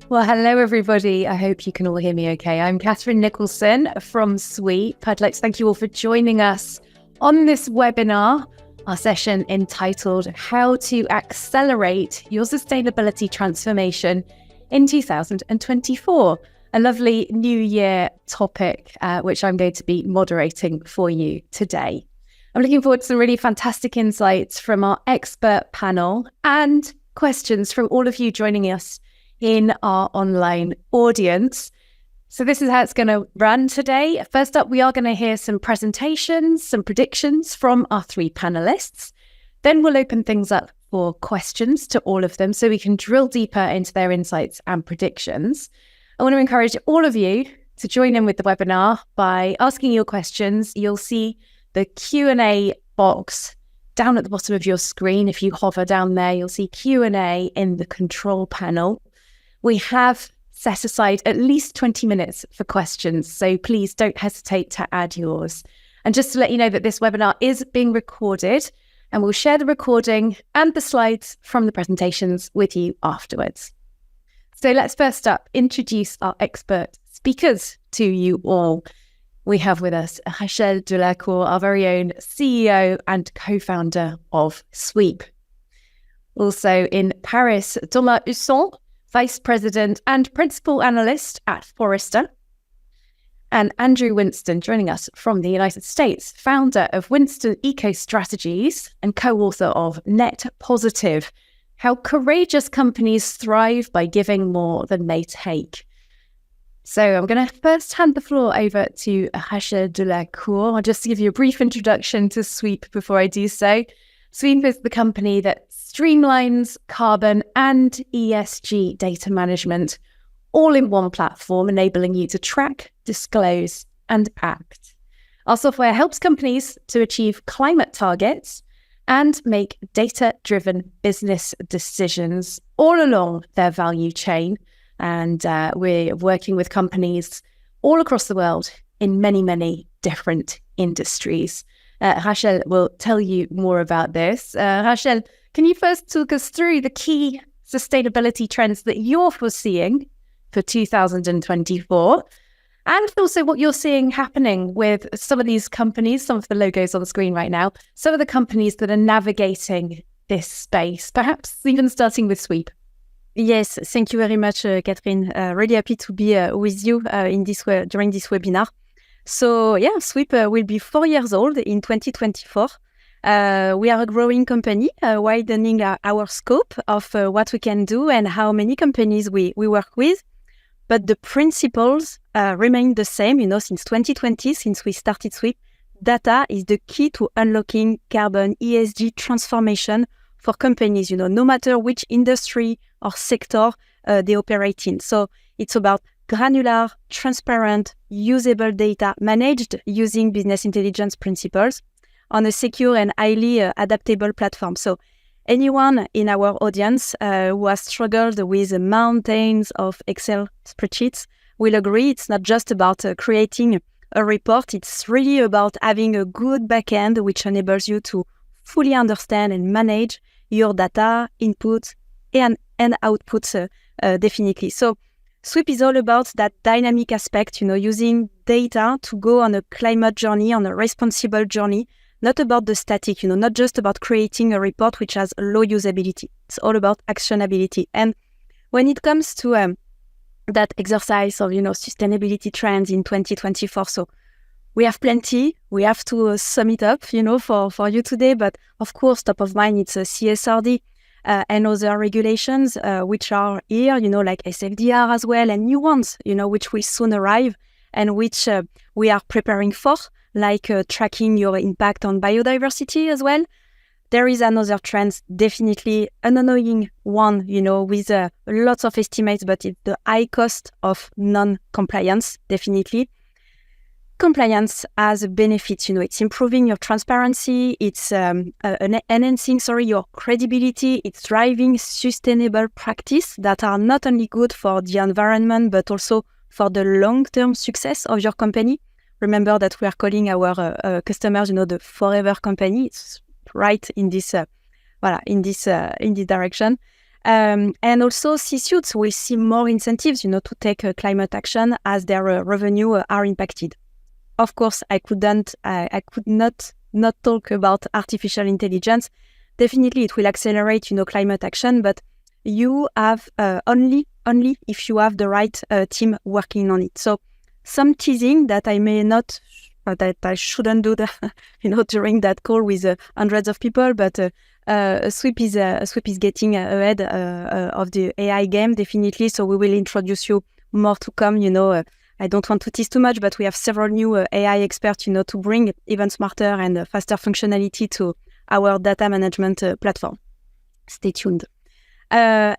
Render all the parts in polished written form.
Well, hello, everybody. I hope you can all hear me okay. I'm Catherine Nicholson from Sweep. I'd like to thank you all for joining us on this webinar, our session entitled How to Accelerate Your Sustainability Transformation in 2024. A lovely New Year topic, which I'm going to be moderating for you today. I'm looking forward to some really fantastic insights from our expert panel and questions from all of you joining us in our online audience. So this is how it's going to run today. First up, we are going to hear some presentations, some predictions from our three panelists. Then we'll open things up for questions to all of them so we can drill deeper into their insights and predictions. I want to encourage all of you to join in with the webinar by asking your questions. You'll see the Q&A box down at the bottom of your screen. If you hover down there, you'll see Q&A in the control panel. We have set aside at least 20 minutes for questions, so please don't hesitate to add yours. And just to let you know that this webinar is being recorded, and we'll share the recording and the slides from the presentations with you afterwards. So let's first up introduce our expert speakers to you all. We have with us Husson Delacour, our very own CEO and co-founder of Sweep. Also in Paris, Husson, Vice President and Principal Analyst at Forrester. And Andrew Winston joining us from the United States, founder of Winston Eco Strategies and co-author of Net Positive, How Courageous Companies Thrive by Giving More Than They Take. So I'm going to first hand the floor over to Husson Delacour. I'll just give you a brief introduction to Sweep before I do so. Sweep is the company that streamlines carbon and ESG data management all in one platform, enabling you to track, disclose, and act. Our software helps companies to achieve climate targets and make data-driven business decisions all along their value chain. And we're working with companies all across the world in many, many different industries. Husson will tell you more about this. Husson, can you first talk us through the key sustainability trends that you're foreseeing for 2024, and also what you're seeing happening with some of these companies, some of the logos on the screen right now, some of the companies that are navigating this space, perhaps even starting with Sweep? Yes, thank you very much, Catherine. Really happy to be with you during this webinar. So yeah, Sweep will be 4 years old in 2024. We are a growing company, widening our scope of what we can do and how many companies we work with. But the principles remain the same, since 2020, since we started Sweep. Data is the key to unlocking carbon ESG transformation for companies, no matter which industry or sector they operate in. So it's about granular, transparent, usable data managed using business intelligence principles on a secure and highly adaptable platform. So anyone in our audience who has struggled with mountains of Excel spreadsheets will agree it's not just about creating a report. It's really about having a good backend which enables you to fully understand and manage your data, inputs, and outputs definitely. So Sweep is all about that dynamic aspect, using data to go on a climate journey, on a responsible journey, not about the static, not just about creating a report which has low usability. It's all about actionability. And when it comes to that exercise of, sustainability trends in 2024, so we have plenty. We have to sum it up, for you today. But of course, top of mind, it's a CSRD. And other regulations which are here, like SFDR as well, and new ones, which will soon arrive and which we are preparing for, like tracking your impact on biodiversity as well. There is another trend, definitely an annoying one, with lots of estimates, but it's the high cost of non-compliance, definitely. Compliance has a benefit, it's improving your transparency, it's enhancing, your credibility, it's driving sustainable practice that are not only good for the environment, but also for the long-term success of your company. Remember that we are calling our customers, the forever company. It's right in this, in this direction. And also C-suits will see more incentives, to take climate action as their revenue are impacted. Of course, I could not talk about artificial intelligence. Definitely, it will accelerate, climate action, but you have only if you have the right team working on it. So some teasing that I may not, that I shouldn't do that, during that call with hundreds of people, but Sweep is getting ahead of the AI game, definitely. So we will introduce you more to come, I don't want to tease too much, but we have several new AI experts, to bring even smarter and faster functionality to our data management platform. Stay tuned. What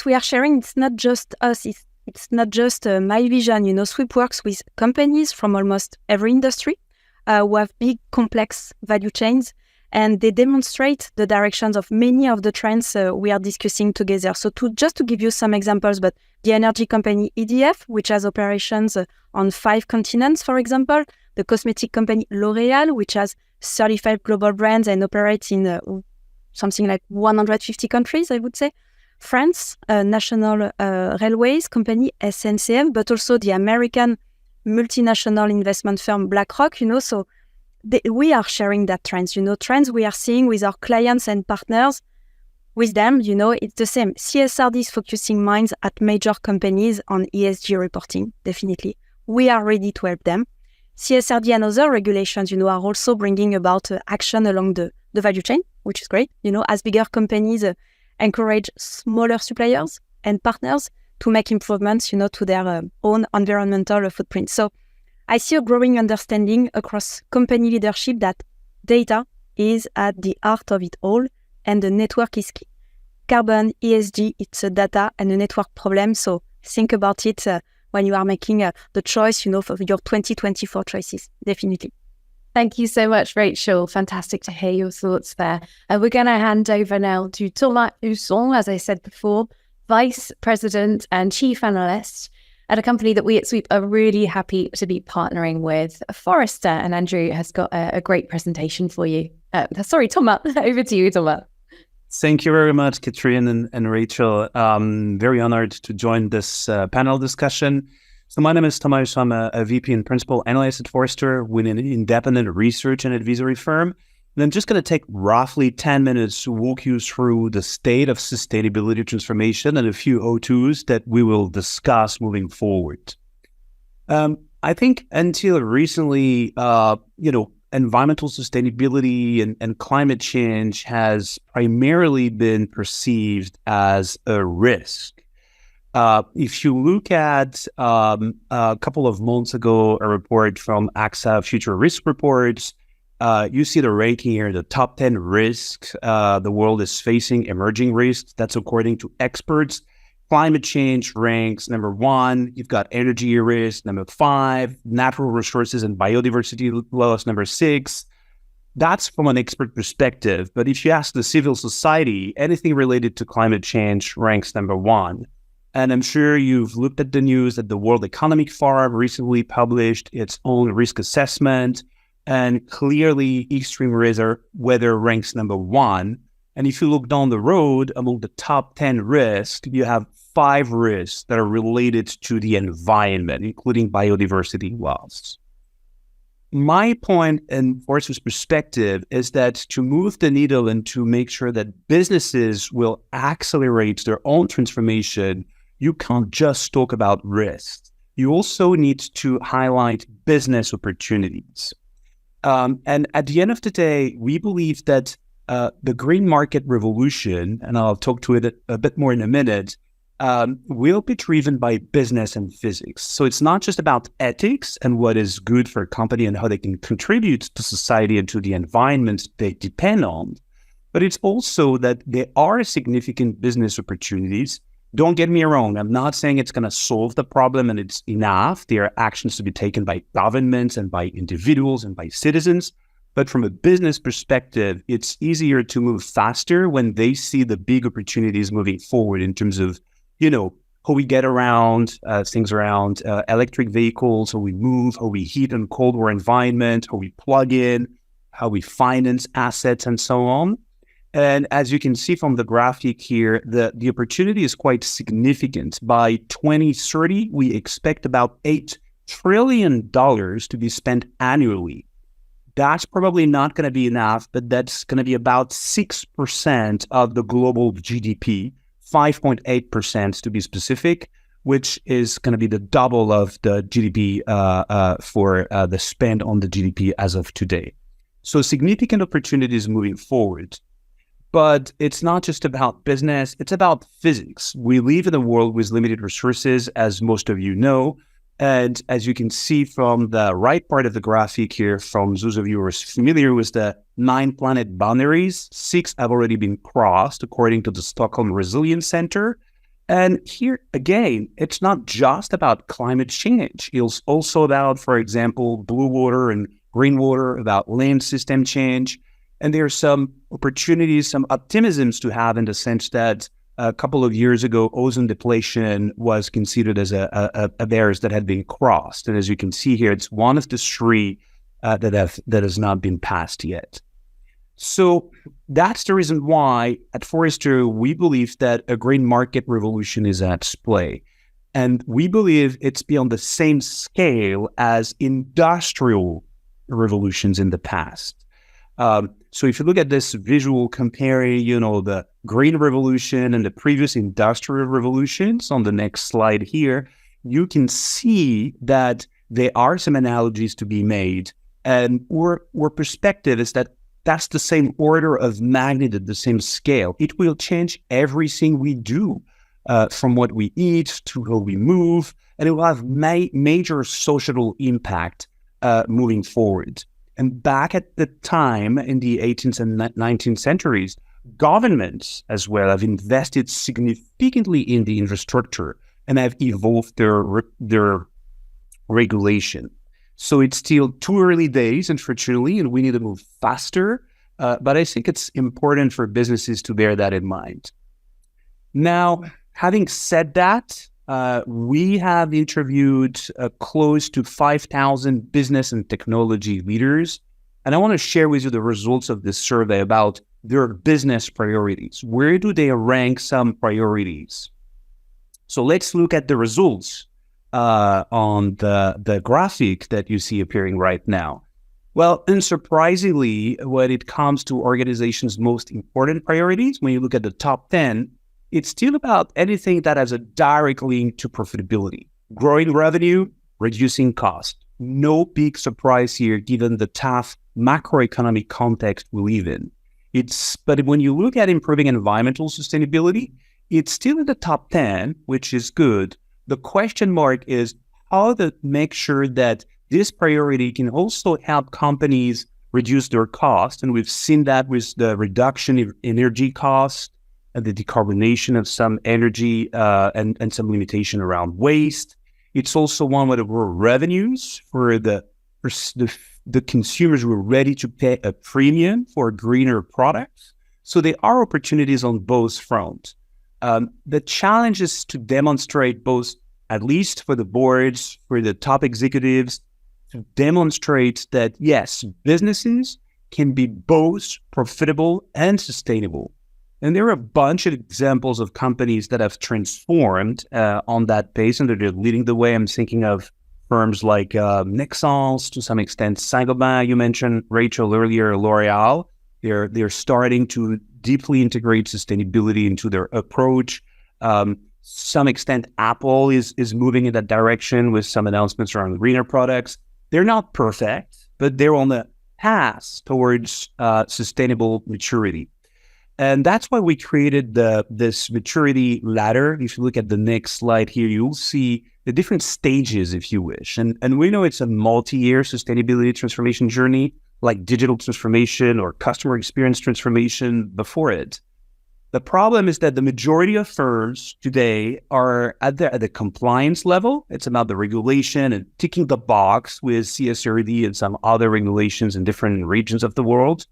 we are sharing, it's not just us, it's not just my vision. Sweep works with companies from almost every industry who have big, complex value chains, and they demonstrate the directions of many of the trends we are discussing together. So just to give you some examples, but the energy company EDF, which has operations on 5 continents, for example, the cosmetic company L'Oréal, which has 35 global brands and operates in something like 150 countries, I would say. France, national railways company SNCF, but also the American multinational investment firm BlackRock, so we are sharing that trends, trends we are seeing with our clients and partners. With them, it's the same. CSRD is focusing minds at major companies on ESG reporting, definitely. We are ready to help them. CSRD and other regulations, are also bringing about action along the value chain, which is great, as bigger companies encourage smaller suppliers and partners to make improvements, to their own environmental footprint. So I see a growing understanding across company leadership that data is at the heart of it all, and the network is key. Carbon, ESG, it's a data and a network problem, so think about it when you are making the choice, for your 2024 choices, definitely. Thank you so much, Rachel. Fantastic to hear your thoughts there. And we're going to hand over now to Thomas Husson, as I said before, Vice President and Chief Analyst at a company that we at Sweep are really happy to be partnering with, Forrester. And Andrew has got a great presentation for you. Sorry, Thomas, over to you, Thomas. Thank you very much, Catherine and Rachel. Very honored to join this panel discussion. So my name is Thomas. I'm a VP and Principal Analyst at Forrester with an independent research and advisory firm. And I'm just going to take roughly 10 minutes to walk you through the state of sustainability transformation and a few O2s that we will discuss moving forward. I think until recently, environmental sustainability and climate change has primarily been perceived as a risk. If you look at a couple of months ago, a report from AXA Future Risk Reports, you see the ranking here, the top 10 risks the world is facing, emerging risks. That's according to experts. Climate change ranks number 1. You've got energy risk, number 5. Natural resources and biodiversity loss, number 6. That's from an expert perspective. But if you ask the civil society, anything related to climate change ranks number 1. And I'm sure you've looked at the news that the World Economic Forum recently published its own risk assessment, and clearly extreme weather ranks number 1. And if you look down the road, among the top 10 risks, you have 5 risks that are related to the environment, including biodiversity loss. My point and Forrester's perspective is that to move the needle and to make sure that businesses will accelerate their own transformation, you can't just talk about risks. You also need to highlight business opportunities. And at the end of the day, we believe that the green market revolution, and I'll talk to it a bit more in a minute, will be driven by business and physics. So it's not just about ethics and what is good for a company and how they can contribute to society and to the environment they depend on, but it's also that there are significant business opportunities. Don't get me wrong, I'm not saying it's going to solve the problem and it's enough. There are actions to be taken by governments and by individuals and by citizens. But from a business perspective, it's easier to move faster when they see the big opportunities moving forward in terms of, how we get around, things around electric vehicles, how we move, how we heat and cold our environment, how we plug in, how we finance assets and so on. And as you can see from the graphic here, the opportunity is quite significant. By 2030, we expect about $8 trillion to be spent annually. That's probably not going to be enough, but that's going to be about 6% of the global GDP, 5.8% to be specific, which is going to be the double of the GDP for the spend on the GDP as of today. So significant opportunities moving forward. But it's not just about business, it's about physics. We live in a world with limited resources, as most of you know. And as you can see from the right part of the graphic here, from those of you who are familiar with the 9 planet boundaries, 6 have already been crossed, according to the Stockholm Resilience Center. And here, again, it's not just about climate change. It's also about, for example, blue water and green water, about land system change. And there are some opportunities, some optimisms to have in the sense that a couple of years ago, ozone depletion was considered as a barrier that had been crossed. And as you can see here, it's one of the 3 that has not been passed yet. So that's the reason why at Forrester, we believe that a green market revolution is at play. And we believe it's beyond the same scale as industrial revolutions in the past. So if you look at this visual comparing, the green revolution and the previous industrial revolutions on the next slide here, you can see that there are some analogies to be made. And our perspective is that that's the same order of magnitude, the same scale. It will change everything we do, from what we eat to how we move, and it will have major social impact moving forward. And back at the time in the 18th and 19th centuries, governments as well have invested significantly in the infrastructure and have evolved their regulation. So it's still too early days, unfortunately, and we need to move faster. But I think it's important for businesses to bear that in mind. Now, having said that, we have interviewed close to 5,000 business and technology leaders, and I want to share with you the results of this survey about their business priorities. Where do they rank some priorities? So let's look at the results on the graphic that you see appearing right now. Well, unsurprisingly, when it comes to organizations' most important priorities, when you look at the top 10, it's still about anything that has a direct link to profitability. Growing revenue, reducing cost. No big surprise here, given the tough macroeconomic context we live in. But when you look at improving environmental sustainability, it's still in the top 10, which is good. The question mark is how to make sure that this priority can also help companies reduce their cost. And we've seen that with the reduction in energy costs, and the decarbonation of some energy and some limitation around waste. It's also one where there were revenues for the consumers who are ready to pay a premium for greener products. So there are opportunities on both fronts. The challenge is to demonstrate both, at least for the boards, for the top executives, to demonstrate that, yes, businesses can be both profitable and sustainable. And there are a bunch of examples of companies that have transformed on that base, and they're leading the way. I'm thinking of firms like Nexans, to some extent, Saint-Gobain, you mentioned, Rachel, earlier, L'Oreal. They're starting to deeply integrate sustainability into their approach. Some extent, Apple is moving in that direction with some announcements around greener products. They're not perfect, but they're on the path towards sustainable maturity. And that's why we created this maturity ladder. If you look at the next slide here, you'll see the different stages, if you wish. And we know it's a multi-year sustainability transformation journey, like digital transformation or customer experience transformation before it. The problem is that the majority of firms today are at the compliance level. It's about the regulation and ticking the box with CSRD and some other regulations in different regions of the world.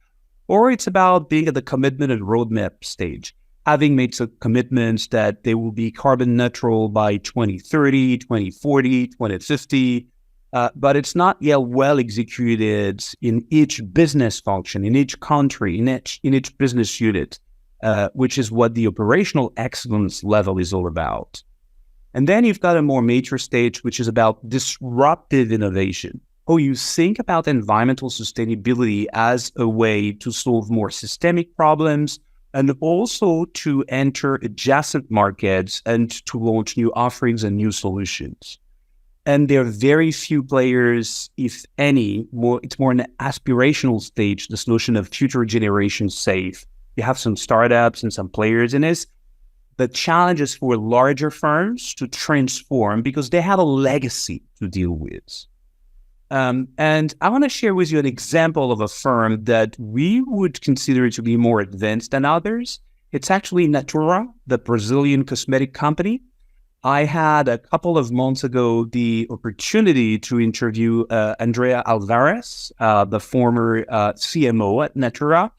Or it's about being at the commitment and roadmap stage, having made some commitments that they will be carbon neutral by 2030, 2040, 2050, but it's not yet well executed in each business function, in each country, in each business unit, which is what the operational excellence level is all about. And then you've got a more mature stage, which is about disruptive innovation. You think about environmental sustainability as a way to solve more systemic problems and also to enter adjacent markets and to launch new offerings and new solutions. And there are very few players, if any. It's more an aspirational stage, this notion of future generation safe. You have some startups and some players in this. The challenge is for larger firms to transform because they have a legacy to deal with. And I want to share with you an example of a firm that we would consider to be more advanced than others. It's actually Natura, the Brazilian cosmetic company. I had a couple of months ago the opportunity to interview Andrea Alvarez, the former CMO at Natura.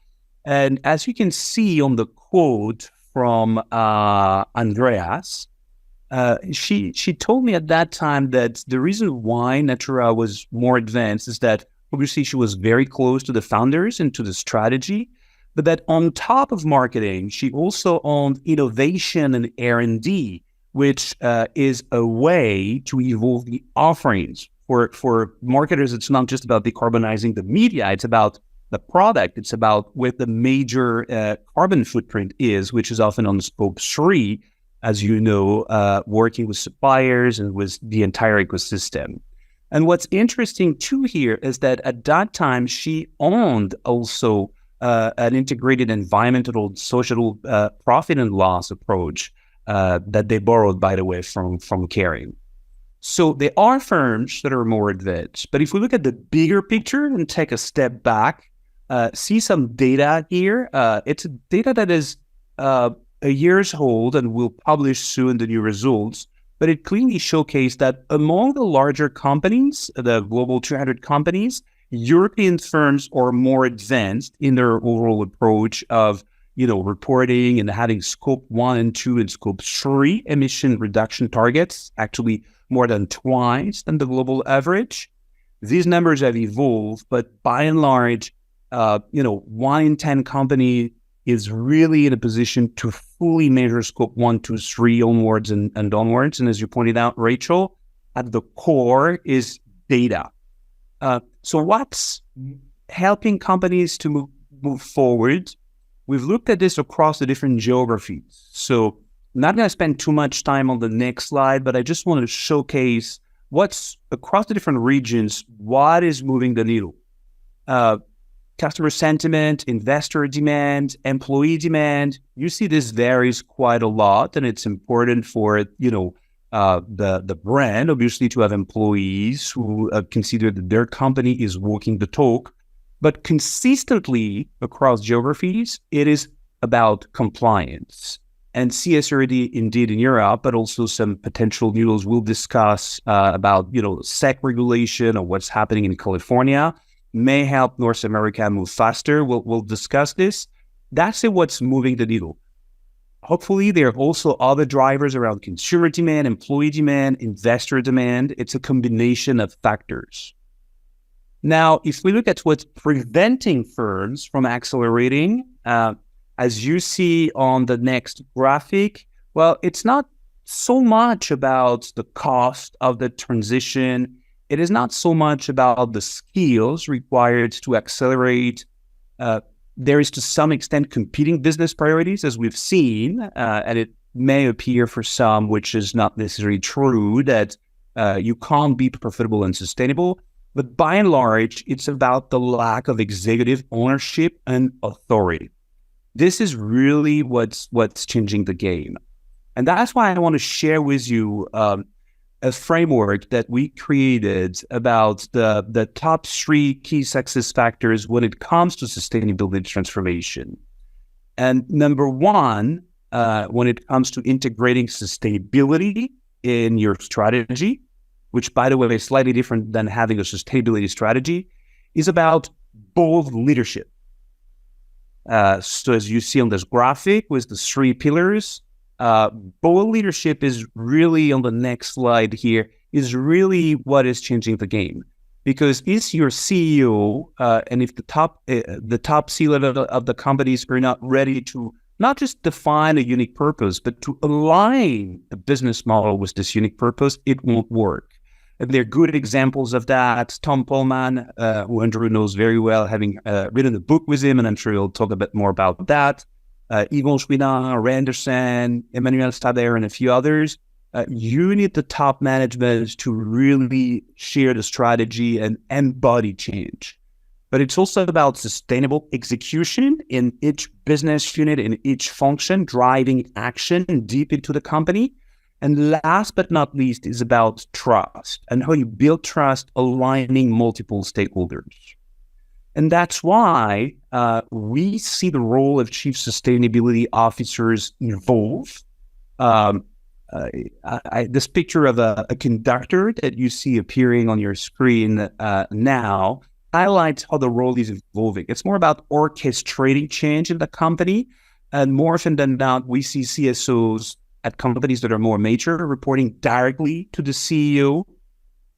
And as you can see on the quote from Andreas, she told me at that time that the reason why Natura was more advanced is that obviously she was very close to the founders and to the strategy, but that on top of marketing, she also owned innovation and R&D, which is a way to evolve the offerings. For marketers, it's not just about decarbonizing the media, it's about the product, it's about what the major carbon footprint is, which is often on scope 3, as you know, working with suppliers and with the entire ecosystem. And what's interesting too here is that at that time, she owned also an integrated environmental, social profit and loss approach that they borrowed, by the way, from Caring. So there are firms that are more advanced. But if we look at the bigger picture and take a step back, see some data here. It's data that is a year's old and we'll publish soon the new results. But it clearly showcased that among the larger companies, the global 200 companies, European firms are more advanced in their overall approach of reporting and having scope 1 and 2 and scope 3 emission reduction targets, actually more than twice than the global average. These numbers have evolved, but by and large, 1 in 10 company is really in a position to fully measure scope 1, 2, 3 onwards and onwards. And as you pointed out, Rachel, at the core is data. So what's helping companies to move forward? We've looked at this across the different geographies. So I'm not going to spend too much time on the next slide, but I just want to showcase what's across the different regions, what is moving the needle. Customer sentiment, investor demand, employee demand. You see this varies quite a lot, and it's important for, the brand, obviously, to have employees who consider that their company is walking the talk. But consistently across geographies, it is about compliance. And CSRD indeed in Europe, but also some potential news we'll discuss about, SEC regulation or what's happening in California may help North America move faster. We'll discuss this. That's what's moving the needle. Hopefully, there are also other drivers around consumer demand, employee demand, investor demand. It's a combination of factors. Now, if we look at what's preventing firms from accelerating, as you see on the next graphic, well, it's not so much about the cost of the transition. It is not so much about the skills required to accelerate. There is to some extent competing business priorities, as we've seen, and it may appear for some, which is not necessarily true, that you can't be profitable and sustainable. But by and large, it's about the lack of executive ownership and authority. This is really what's changing the game. And that's why I want to share with you a framework that we created about the top 3 key success factors when it comes to sustainability transformation. And number 1, when it comes to integrating sustainability in your strategy, which, by the way, is slightly different than having a sustainability strategy, is about bold leadership. So as you see on this graphic with the 3 pillars, bold leadership is really on the next slide here, is really what is changing the game. Because if your CEO and if the top C-level of the companies are not ready to not just define a unique purpose, but to align the business model with this unique purpose, it won't work. And there are good examples of that. Tom Pullman, who Andrew knows very well, having written a book with him, and I'm sure he'll talk a bit more about that. Yvon Chouinard, Randerson, Emmanuel Stader, and a few others. You need the top management to really share the strategy and embody change. But it's also about sustainable execution in each business unit, in each function, driving action deep into the company. And last but not least is about trust and how you build trust, aligning multiple stakeholders. And that's why we see the role of chief sustainability officers evolve. This picture of a conductor that you see appearing on your screen now highlights how the role is evolving. It's more about orchestrating change in the company. And more often than not, we see CSOs at companies that are more mature reporting directly to the CEO.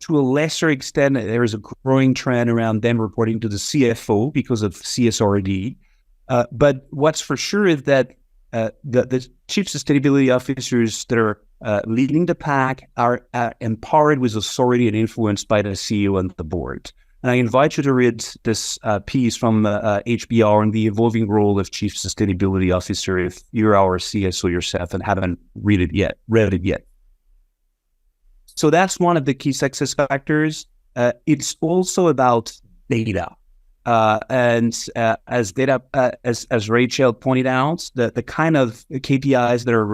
To a lesser extent, there is a growing trend around them reporting to the CFO because of CSRD. But what's for sure is that the chief sustainability officers that are leading the pack are empowered with authority and influenced by the CEO and the board. And I invite you to read this piece from HBR on the evolving role of chief sustainability officer if you're our CSO yourself and haven't read it yet. So that's one of the key success factors. It's also about data. As Rachel pointed out, the kind of KPIs that are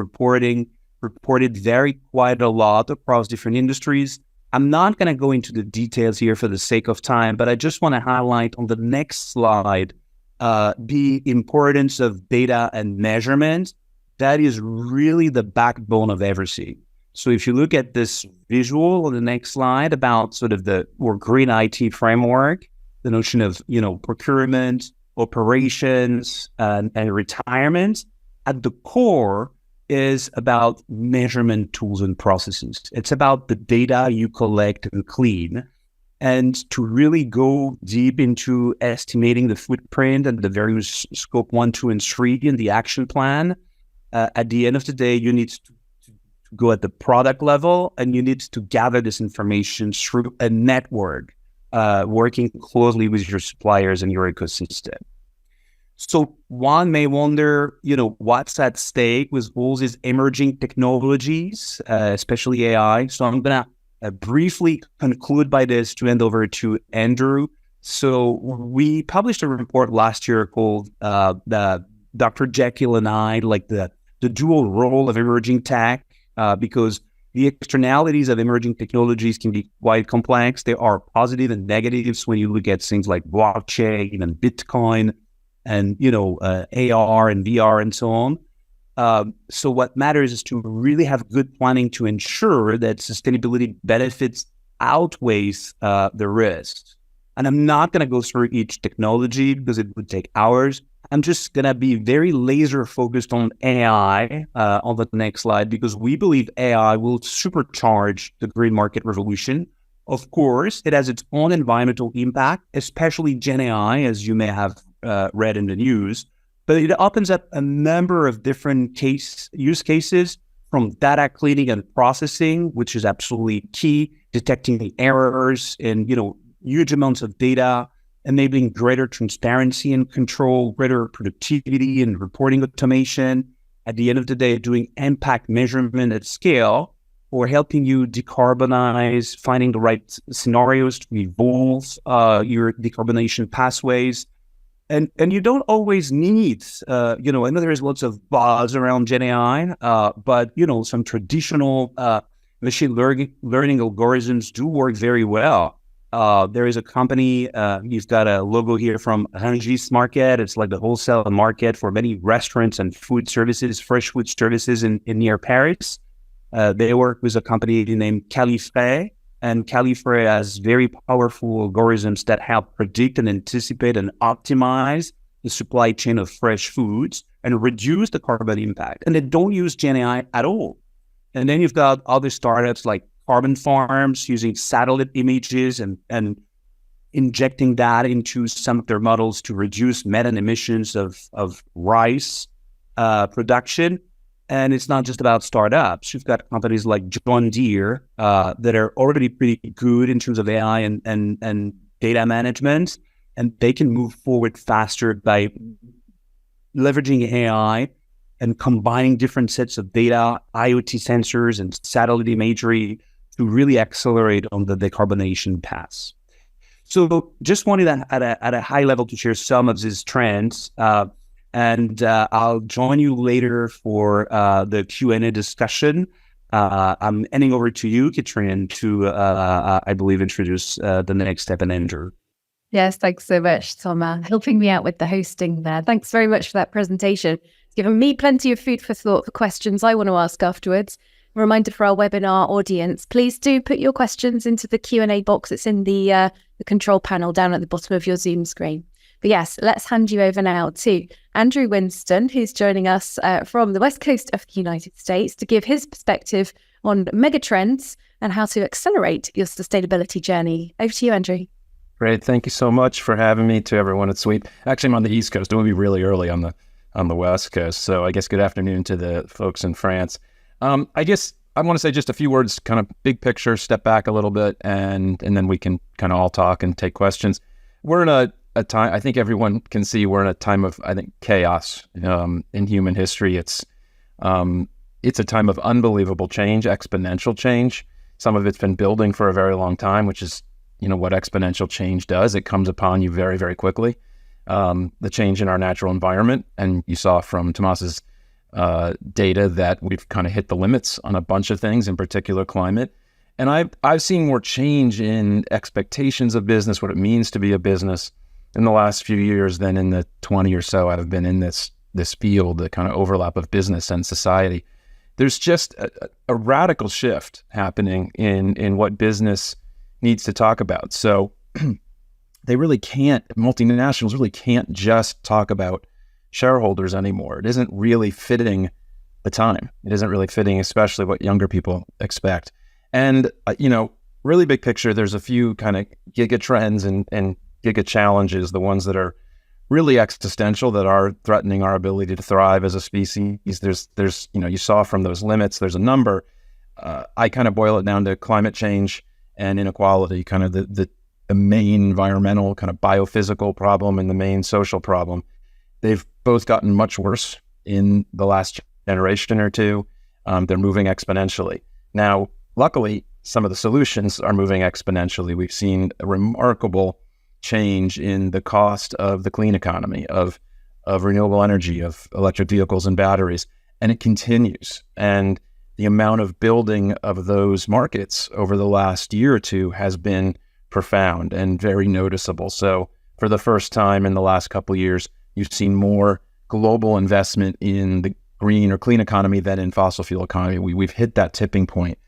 reported vary quite a lot across different industries. I'm not going to go into the details here for the sake of time, but I just want to highlight on the next slide the importance of data and measurement. That is really the backbone of everything. So if you look at this visual on the next slide about sort of the green IT framework, the notion of procurement, operations, and retirement, at the core is about measurement tools and processes. It's about the data you collect and clean, and to really go deep into estimating the footprint and the various scope 1, 2, and 3 in the action plan. At the end of the day, you need to go at the product level, and you need to gather this information through a network, working closely with your suppliers and your ecosystem. So one may wonder, what's at stake with all these emerging technologies, especially AI. So I'm going to briefly conclude by this to hand over to Andrew. So we published a report last year called the Dr. Jekyll and Hyde, like the dual role of emerging tech, because the externalities of emerging technologies can be quite complex. There are positive and negatives when you look at things like blockchain and Bitcoin and, AR and VR and so on. So what matters is to really have good planning to ensure that sustainability benefits outweighs the risks. And I'm not going to go through each technology because it would take hours. I'm just going to be very laser focused on AI on the next slide, because we believe AI will supercharge the green market revolution. Of course, it has its own environmental impact, especially Gen AI, as you may have read in the news, but it opens up a number of different use cases, from data cleaning and processing, which is absolutely key, detecting the errors in, huge amounts of data, enabling greater transparency and control, greater productivity and reporting automation. At the end of the day, doing impact measurement at scale, or helping you decarbonize, finding the right scenarios to evolve your decarbonization pathways. And you don't always need, I know there's lots of buzz around Gen AI, but, some traditional machine learning algorithms do work very well. There is a company, you've got a logo here from Rungis Market. It's like the wholesale market for many restaurants and food services, fresh food services in near Paris. They work with a company named Califre, and Califre has very powerful algorithms that help predict and anticipate and optimize the supply chain of fresh foods and reduce the carbon impact. And they don't use Gen AI at all. And then you've got other startups like carbon farms using satellite images and injecting that into some of their models to reduce methane emissions of rice production. And it's not just about startups. You've got companies like John Deere that are already pretty good in terms of AI and data management, and they can move forward faster by leveraging AI and combining different sets of data, IoT sensors and satellite imagery to really accelerate on the decarbonation path. So just wanted at a high level to share some of these trends, and I'll join you later for the Q&A discussion. I'm handing over to you, Catherine, to, I believe, introduce the next step and Andrew. Yes, thanks so much, Tom, helping me out with the hosting there. Thanks very much for that presentation. It's given me plenty of food for thought for questions I want to ask afterwards. A reminder for our webinar audience, please do put your questions into the Q&A box. It's in the control panel down at the bottom of your Zoom screen. But yes, let's hand you over now to Andrew Winston, who's joining us from the West Coast of the United States to give his perspective on megatrends and how to accelerate your sustainability journey. Over to you, Andrew. Great. Thank you so much for having me, to everyone at Sweep. Actually, I'm on the East Coast. It will be really early on the West Coast. So I guess good afternoon to the folks in France. I guess I want to say just a few words, kind of big picture, step back a little bit, and then we can kind of all talk and take questions. We're in a time, I think everyone can see we're in a time of, I think, chaos in human history. It's a time of unbelievable change, exponential change. Some of it's been building for a very long time, which is what exponential change does. It comes upon you very, very quickly. The change in our natural environment, and you saw from Tomas's data that we've kind of hit the limits on a bunch of things, in particular climate. And I've seen more change in expectations of business, what it means to be a business in the last few years than in the 20 or so I've been in this field, the kind of overlap of business and society. There's just a radical shift happening in what business needs to talk about. So multinationals really can't just talk about shareholders anymore. It isn't really fitting the time. It isn't really fitting, especially what younger people expect. And, really big picture, there's a few kind of giga trends and giga challenges, the ones that are really existential, that are threatening our ability to thrive as a species. There's you saw from those limits, there's a number. I kind of boil it down to climate change and inequality, kind of the main environmental, kind of biophysical problem and the main social problem. They've both gotten much worse in the last generation or two. They're moving exponentially. Now, luckily, some of the solutions are moving exponentially. We've seen a remarkable change in the cost of the clean economy, of renewable energy, of electric vehicles and batteries, and it continues. And the amount of building of those markets over the last year or two has been profound and very noticeable. So for the first time in the last couple of years, you've seen more global investment in the green or clean economy than in fossil fuel economy. We've hit that tipping point.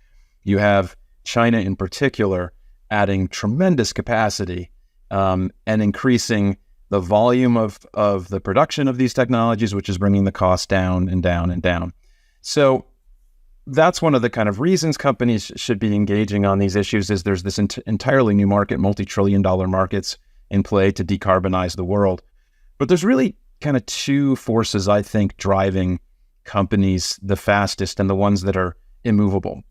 You have China in particular adding tremendous capacity and increasing the volume of the production of these technologies, which is bringing the cost down and down and down. So that's one of the kind of reasons companies should be engaging on these issues, is there's this entirely new market, multi-trillion-dollar markets in play to decarbonize the world. But there's really kind of two forces, I think, driving companies the fastest and the ones that are immovable.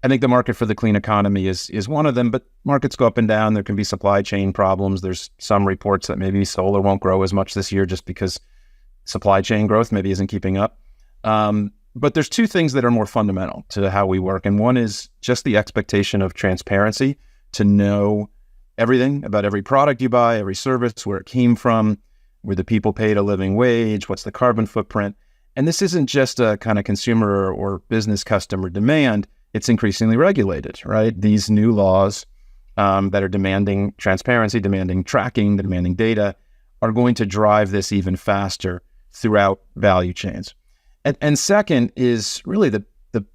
I think the market for the clean economy is one of them, but markets go up and down. There can be supply chain problems. There's some reports that maybe solar won't grow as much this year just because supply chain growth maybe isn't keeping up. But there's two things that are more fundamental to how we work. And one is just the expectation of transparency, to know everything about every product you buy, every service, where it came from, where the people paid a living wage, what's the carbon footprint. And this isn't just a kind of consumer or business customer demand. It's increasingly regulated, right? These new laws that are demanding transparency, demanding tracking, demanding data, are going to drive this even faster throughout value chains. And second is really the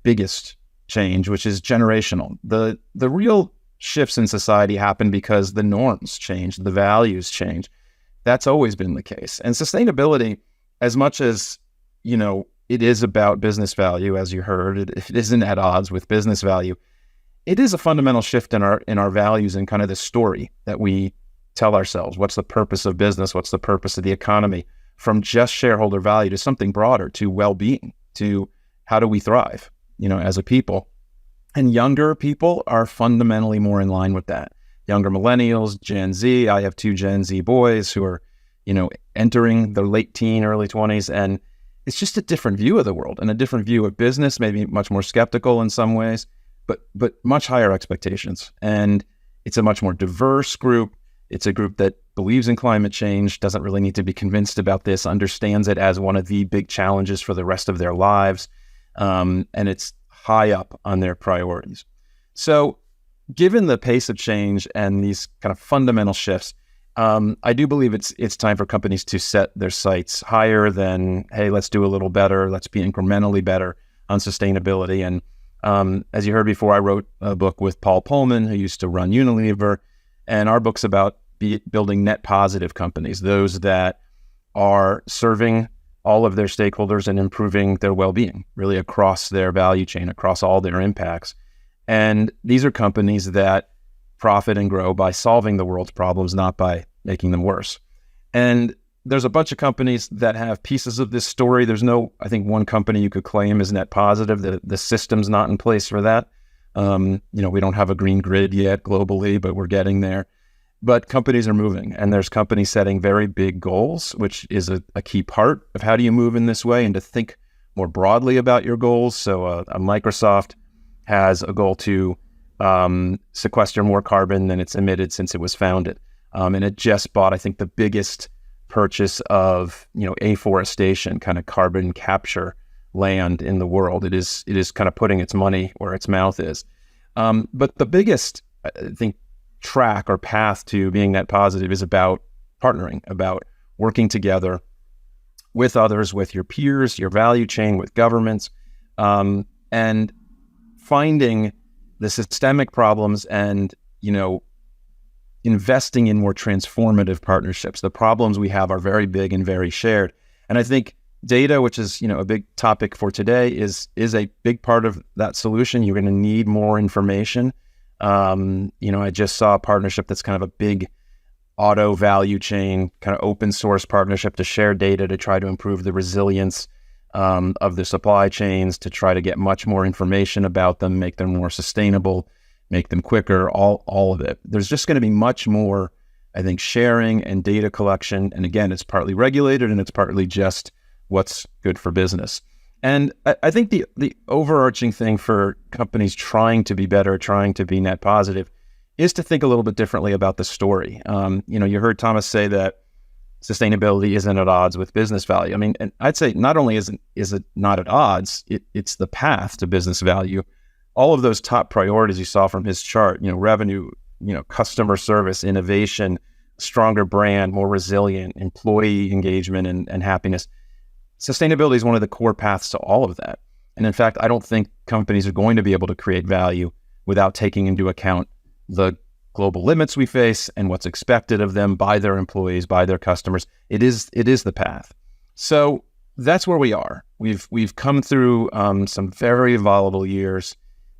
biggest change, which is generational. The real shifts in society happen because the norms change, the values change. That's always been the case. And sustainability, as much as, it is about business value, as you heard, it isn't at odds with business value. it is a fundamental shift in our values and kind of the story that we tell ourselves. What's the purpose of business? What's the purpose of the economy? From just shareholder value to something broader, to well-being, to how do we thrive, as a people. And younger people are fundamentally more in line with that. Younger millennials, Gen Z. I have 2 Gen Z boys who are, entering their late teen, early 20s. And it's just a different view of the world and a different view of business, maybe much more skeptical in some ways, but much higher expectations. And it's a much more diverse group. It's a group that believes in climate change, doesn't really need to be convinced about this, understands it as one of the big challenges for the rest of their lives. And it's high up on their priorities. So given the pace of change and these kind of fundamental shifts, I do believe it's time for companies to set their sights higher than, hey, let's do a little better, let's be incrementally better on sustainability. And as you heard before, I wrote a book with Paul Pullman, who used to run Unilever, and our book's about building net positive companies, those that are serving all of their stakeholders and improving their well-being, really across their value chain, across all their impacts. And these are companies that profit and grow by solving the world's problems, not by making them worse. And there's a bunch of companies that have pieces of this story. There's no, I think, one company you could claim is net positive. The system's not in place for that. We don't have a green grid yet globally, but we're getting there. But companies are moving, and there's companies setting very big goals, which is a key part of how do you move in this way and to think more broadly about your goals. So a Microsoft has a goal to sequester more carbon than it's emitted since it was founded. And it just bought, I think, the biggest purchase of, afforestation, kind of carbon capture land in the world. It is kind of putting its money where its mouth is. But the biggest, I think, track or path to being net positive is about partnering, about working together with others, with your peers, your value chain, with governments, and finding the systemic problems and, investing in more transformative partnerships. The problems we have are very big and very shared. And I think data, which is, a big topic for today, is a big part of that solution. You're going to need more information. I just saw a partnership that's kind of a big auto value chain, kind of open source partnership to share data to try to improve the resilience of the supply chains, to try to get much more information about them, make them more sustainable, make them quicker, all of it. There's just going to be much more, I think, sharing and data collection. And again, it's partly regulated and it's partly just what's good for business. And I think the overarching thing for companies trying to be better, trying to be net positive, is to think a little bit differently about the story. You heard Thomas say that sustainability isn't at odds with business value. I mean, and I'd say not only is it not at odds, it's the path to business value. All of those top priorities you saw from his chart, revenue, customer service, innovation, stronger brand, more resilient, employee engagement and happiness. Sustainability is one of the core paths to all of that. And in fact, I don't think companies are going to be able to create value without taking into account the global limits we face and what's expected of them by their employees, by their customers. It is the path. So that's where we are. We've come through some very volatile years.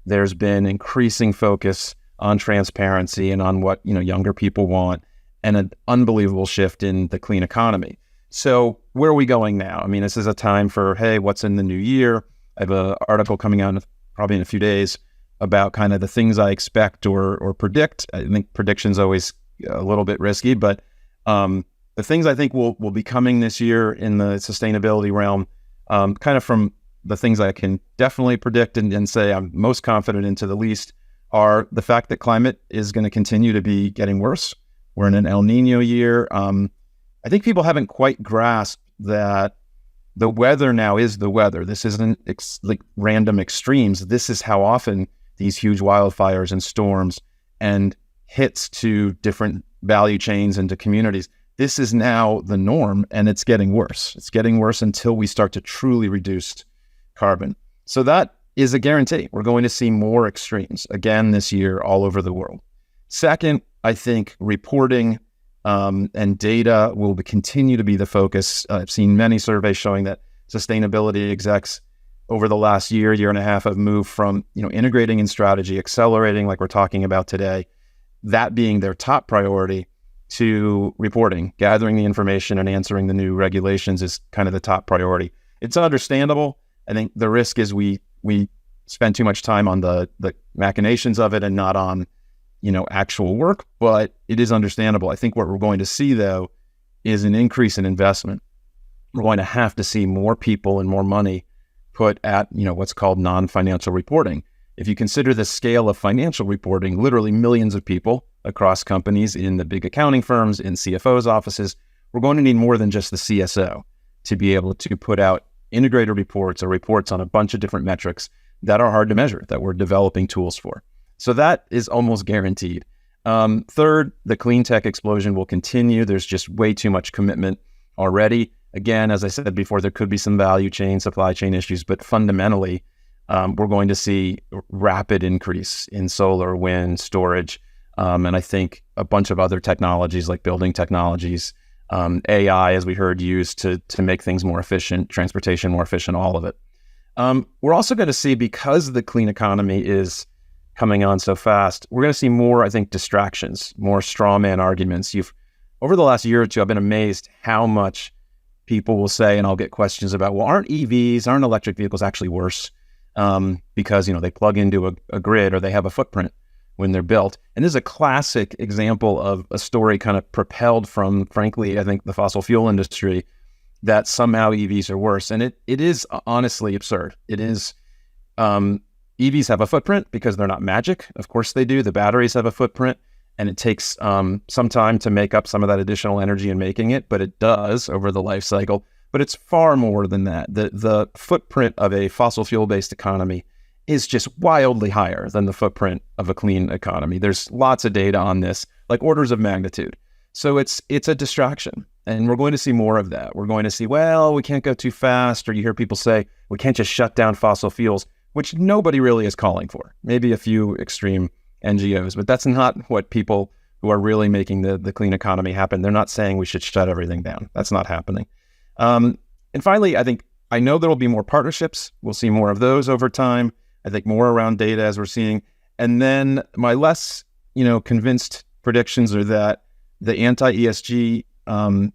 There's been increasing focus on transparency and on what younger people want, and an unbelievable shift in the clean economy. So where are we going now? I mean, this is a time for, hey, what's in the new year? I have an article coming out probably in a few days about kind of the things I expect or predict. I think prediction's always a little bit risky, but the things I think will be coming this year in the sustainability realm, kind of from the things I can definitely predict and say I'm most confident in to the least, are the fact that climate is going to continue to be getting worse. We're in an El Nino year. I think people haven't quite grasped that the weather now is the weather. This isn't like random extremes. This is how often these huge wildfires and storms and hits to different value chains and to communities. This is now the norm, and it's getting worse. It's getting worse until we start to truly reduce carbon. So that is a guarantee. We're going to see more extremes again this year all over the world. Second, I think reporting and data will continue to be the focus. I've seen many surveys showing that sustainability execs over the last year and a half have moved from, integrating in strategy, accelerating like we're talking about today, that being their top priority, to reporting, gathering the information and answering the new regulations is kind of the top priority. It's understandable. I think the risk is we spend too much time on the machinations of it and not on, actual work, but it is understandable. I think what we're going to see, though, is an increase in investment. We're going to have to see more people and more money put at, what's called non-financial reporting. If you consider the scale of financial reporting, literally millions of people across companies in the big accounting firms, in CFOs' offices, we're going to need more than just the CSO to be able to put out integrated reports or reports on a bunch of different metrics that are hard to measure, that we're developing tools for. So that is almost guaranteed. Third, the clean tech explosion will continue. There's just way too much commitment already. Again, as I said before, there could be some value chain, supply chain issues, but fundamentally, we're going to see rapid increase in solar, wind, storage, and I think a bunch of other technologies like building technologies, AI, as we heard, used to make things more efficient, transportation more efficient, all of it. We're also going to see, because the clean economy is coming on so fast, we're going to see more, I think, distractions, more straw man arguments. Over the last year or two, I've been amazed how much people will say, and I'll get questions about, well, aren't electric vehicles actually worse? Because, they plug into a grid or they have a footprint when they're built. And this is a classic example of a story kind of propelled from, frankly, I think the fossil fuel industry, that somehow EVs are worse. And it is honestly absurd. It is, EVs have a footprint because they're not magic. Of course they do. The batteries have a footprint, and it takes some time to make up some of that additional energy in making it, but it does over the life cycle. But it's far more than that. The footprint of a fossil fuel-based economy is just wildly higher than the footprint of a clean economy. There's lots of data on this, like orders of magnitude. So it's a distraction, and we're going to see more of that. We're going to see, well, we can't go too fast, or you hear people say, we can't just shut down fossil fuels, which nobody really is calling for. Maybe a few extreme NGOs, but that's not what people who are really making the clean economy happen. They're not saying we should shut everything down. That's not happening. And finally, I know there will be more partnerships. We'll see more of those over time. I think more around data, as we're seeing. And then my less, convinced predictions are that the anti-ESG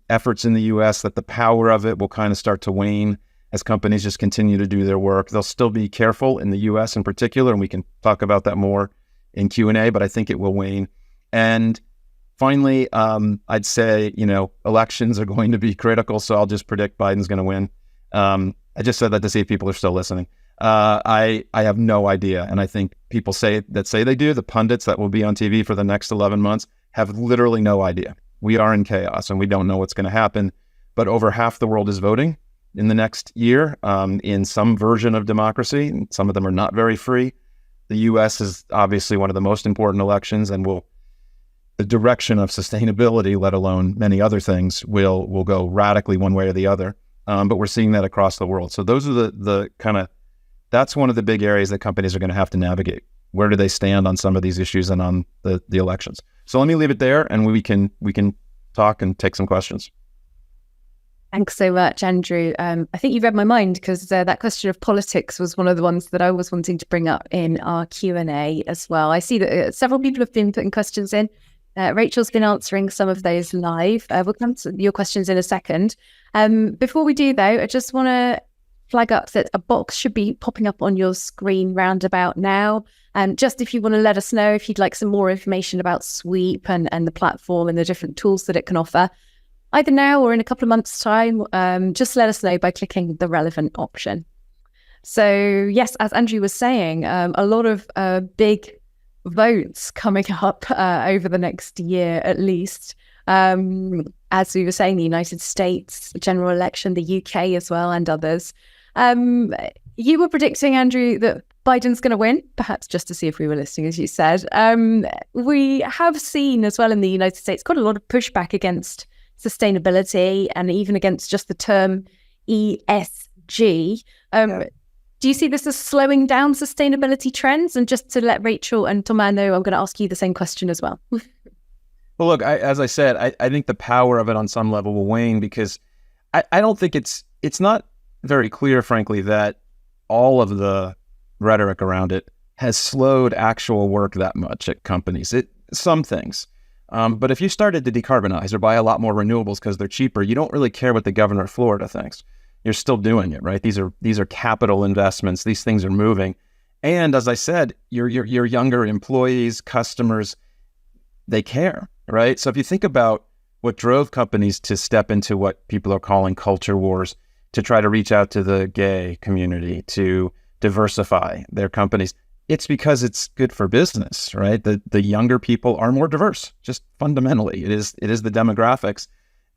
efforts in the US, that the power of it will kind of start to wane as companies just continue to do their work. They'll still be careful in the US in particular, and we can talk about that more in Q&A, but I think it will wane. And finally, I'd say, elections are going to be critical, so I'll just predict Biden's going to win. I just said that to see if people are still listening. I have no idea, and I think people say they do, the pundits that will be on TV for the next 11 months, have literally no idea. We are in chaos, and we don't know what's going to happen, but over half the world is voting in the next year in some version of democracy, and some of them are not very free. The U.S. is obviously one of the most important elections, and the direction of sustainability, let alone many other things, will go radically one way or the other. But we're seeing that across the world. So those are the kind of, that's one of the big areas that companies are going to have to navigate. Where do they stand on some of these issues and on the elections? So let me leave it there, and we can talk and take some questions. Thanks so much, Andrew. I think you read my mind, because that question of politics was one of the ones that I was wanting to bring up in our Q&A as well. I see that several people have been putting questions in. Rachel's been answering some of those live. We'll come to your questions in a second. Before we do, though, I just want to flag up that a box should be popping up on your screen round about now. Just if you want to let us know if you'd like some more information about Sweep and the platform and the different tools that it can offer, either now or in a couple of months' time, just let us know by clicking the relevant option. So yes, as Andrew was saying, a lot of big votes coming up over the next year at least. As we were saying, the United States general election, the UK as well, and others. You were predicting, Andrew, that Biden's going to win, perhaps just to see if we were listening, as you said. We have seen as well in the United States quite a lot of pushback against sustainability and even against just the term ESG. Do you see this as slowing down sustainability trends? And just to let Rachel and Thomas know, I'm going to ask you the same question as well. Well, look, as I said, I think the power of it on some level will wane, because I don't think it's not very clear, frankly, that all of the rhetoric around it has slowed actual work that much at companies. Some things. But if you started to decarbonize or buy a lot more renewables because they're cheaper, you don't really care what the governor of Florida thinks. You're still doing it, right? These are capital investments. These things are moving. And as I said, your younger employees, customers, they care, right? So if you think about what drove companies to step into what people are calling culture wars, to try to reach out to the gay community, to diversify their companies, it's because it's good for business, right? The younger people are more diverse, just fundamentally. It is the demographics,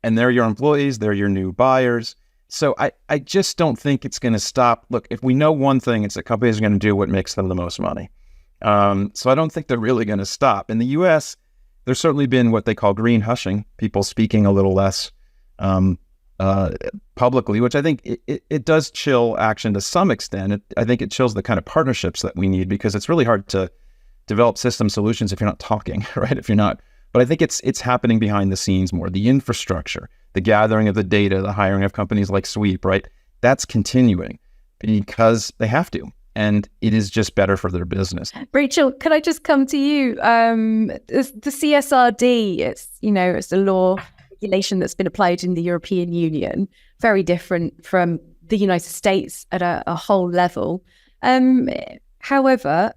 and they're your employees, they're your new buyers. So I just don't think it's going to stop. Look, if we know one thing, it's that companies are going to do what makes them the most money. So I don't think they're really going to stop. In the U.S., there's certainly been what they call green hushing, people speaking a little less publicly, which I think it does chill action to some extent. I think it chills the kind of partnerships that we need, because it's really hard to develop system solutions if you're not talking, right? But I think it's happening behind the scenes more. The infrastructure, the gathering of the data, the hiring of companies like Sweep, right? That's continuing because they have to. And it is just better for their business. Rachel, could I just come to you? The CSRD, it's a law regulation that's been applied in the European Union, very different from the United States at a whole level. However,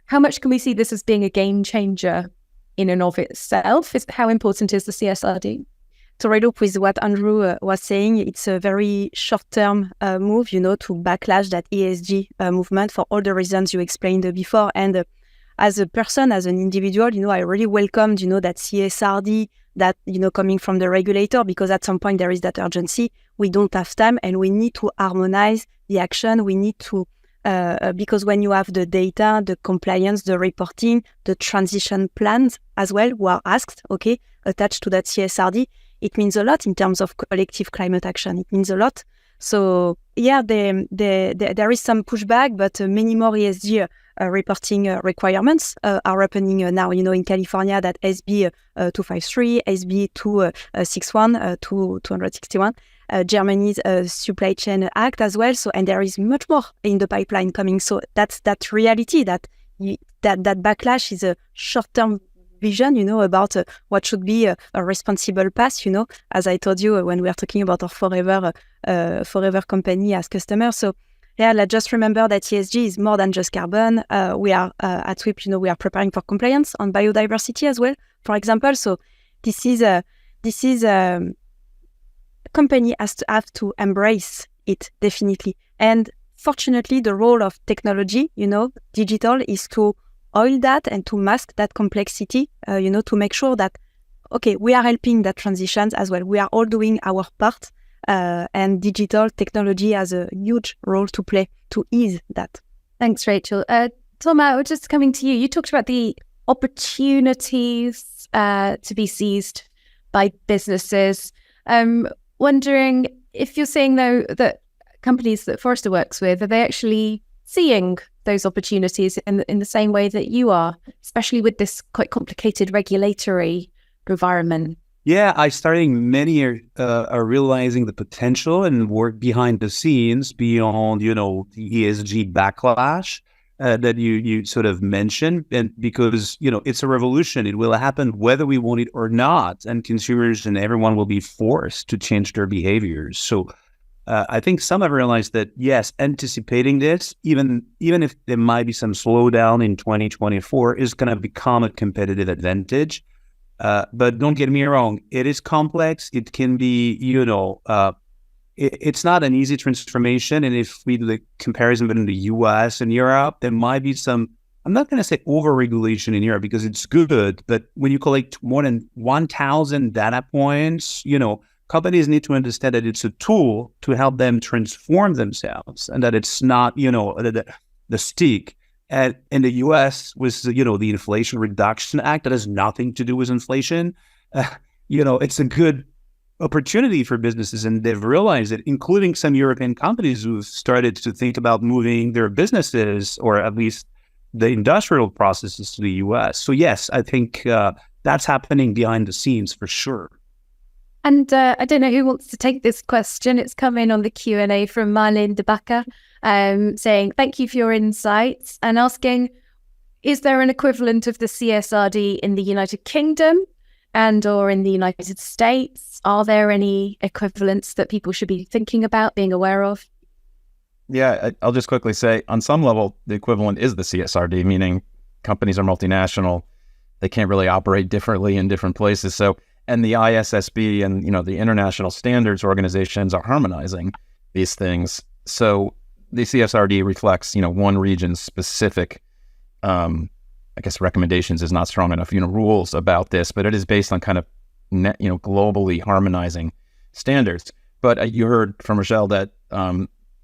how much can we see this as being a game changer in and of itself? How important is the CSRD? To right up with what Andrew was saying, it's a very short-term move, to backlash that ESG movement for all the reasons you explained before. And as a person, as an individual, I really welcomed, that CSRD, that, coming from the regulator, because at some point there is that urgency. We don't have time, and we need to harmonize the action. We need to, because when you have the data, the compliance, the reporting, the transition plans as well, who are asked, attached to that CSRD, it means a lot in terms of collective climate action. It means a lot. So yeah, there is some pushback, but many more ESG reporting requirements are happening now. In California, that SB 253, SB 261, 261, Germany's Supply Chain Act as well. So, and there is much more in the pipeline coming. So that's that reality that backlash is a short-term vision, about what should be a responsible path, as I told you when we are talking about our forever company as customers. So yeah, let's just remember that ESG is more than just carbon. We are at Sweep, we are preparing for compliance on biodiversity as well, for example. So this is a company has to have to embrace it, definitely. And fortunately, the role of technology, digital, is to oil that and to mask that complexity, to make sure that, we are helping that transitions as well. We are all doing our part, and digital technology has a huge role to play to ease that. Thanks, Rachel. Thomas, just coming to you. You talked about the opportunities to be seized by businesses. Wondering if you're saying, though, that companies that Forrester works with, are they actually seeing those opportunities in the same way that you are, especially with this quite complicated regulatory environment? Yeah, many are realizing the potential and work behind the scenes beyond, the ESG backlash that you sort of mentioned. And because, it's a revolution, it will happen whether we want it or not. And consumers and everyone will be forced to change their behaviors. So I think some have realized that, yes, anticipating this, even if there might be some slowdown in 2024, is going to become a competitive advantage. But don't get me wrong, it is complex. It can be, it's not an easy transformation. And if we do the comparison between the US and Europe, there might be some, I'm not going to say over-regulation in Europe because it's good, but when you collect more than 1,000 data points, companies need to understand that it's a tool to help them transform themselves, and that it's not, the stick. And in the U.S., with the Inflation Reduction Act, that has nothing to do with inflation. It's a good opportunity for businesses, and they've realized it, including some European companies who've started to think about moving their businesses, or at least the industrial processes, to the U.S. So yes, I think that's happening behind the scenes for sure. And I don't know who wants to take this question. It's come in on the Q&A from Marlene de Backer, saying, thank you for your insights, and asking, is there an equivalent of the CSRD in the United Kingdom and or in the United States? Are there any equivalents that people should be thinking about, being aware of? Yeah, I'll just quickly say, on some level, the equivalent is the CSRD, meaning companies are multinational. They can't really operate differently in different places. So, and the ISSB and, the international standards organizations are harmonizing these things. So the CSRD reflects, one region's specific, I guess recommendations is not strong enough, rules about this, but it is based on kind of, globally harmonizing standards. But you heard from Rochelle that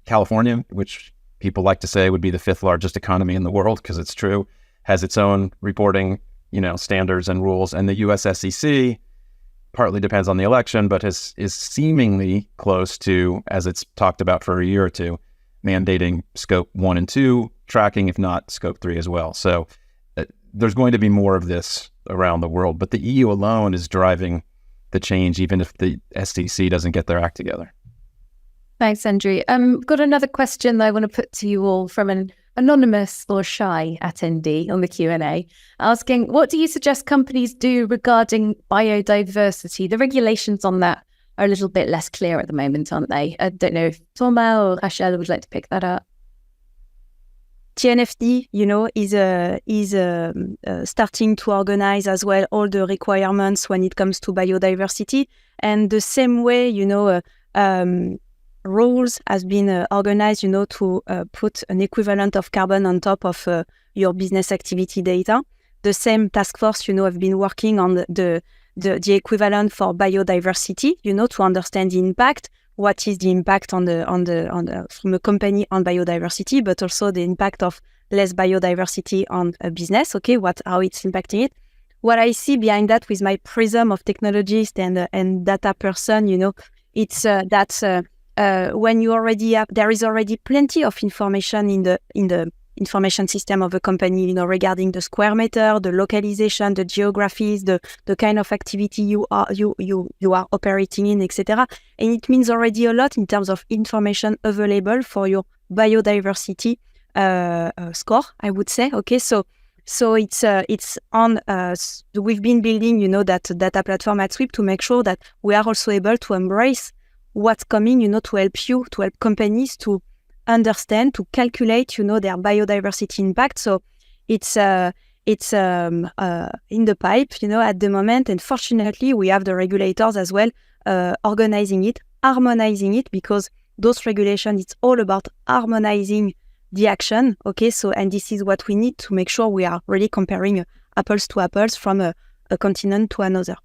California, which people like to say would be the 5th largest economy in the world, because it's true, has its own reporting, standards and rules. And the US SEC partly depends on the election, but is seemingly close to, as it's talked about for a year or two, mandating scope 1 and 2 tracking, if not scope 3 as well. So there's going to be more of this around the world, but the EU alone is driving the change, even if the SEC doesn't get their act together. Thanks, Andrew. Got another question that I want to put to you all from an anonymous or shy attendee on the Q&A, asking, what do you suggest companies do regarding biodiversity? The regulations on that are a little bit less clear at the moment, aren't they? I don't know if Thomas or Rachel would like to pick that up. TNFD, is starting to organize as well all the requirements when it comes to biodiversity. And the same way, rules has been organized, to put an equivalent of carbon on top of your business activity data. The same task force, have been working on the equivalent for biodiversity, to understand the impact. What is the impact on the from a company on biodiversity, but also the impact of less biodiversity on a business. Okay, how it's impacting it. What I see behind that with my prism of technologist and data person, it's that when you already have, there is already plenty of information in the information system of a company, regarding the square meter, the localization, the geographies, the kind of activity you are operating in, etc. And it means already a lot in terms of information available for your biodiversity score, I would say. Okay, so it's on. We've been building, that data platform at Sweep to make sure that we are also able to embrace what's coming, to help companies to understand, to calculate, their biodiversity impact. So it's in the pipe, at the moment. And fortunately, we have the regulators as well organizing it, harmonizing it, because those regulations, it's all about harmonizing the action. Okay, so, and this is what we need to make sure we are really comparing apples to apples from a continent to another.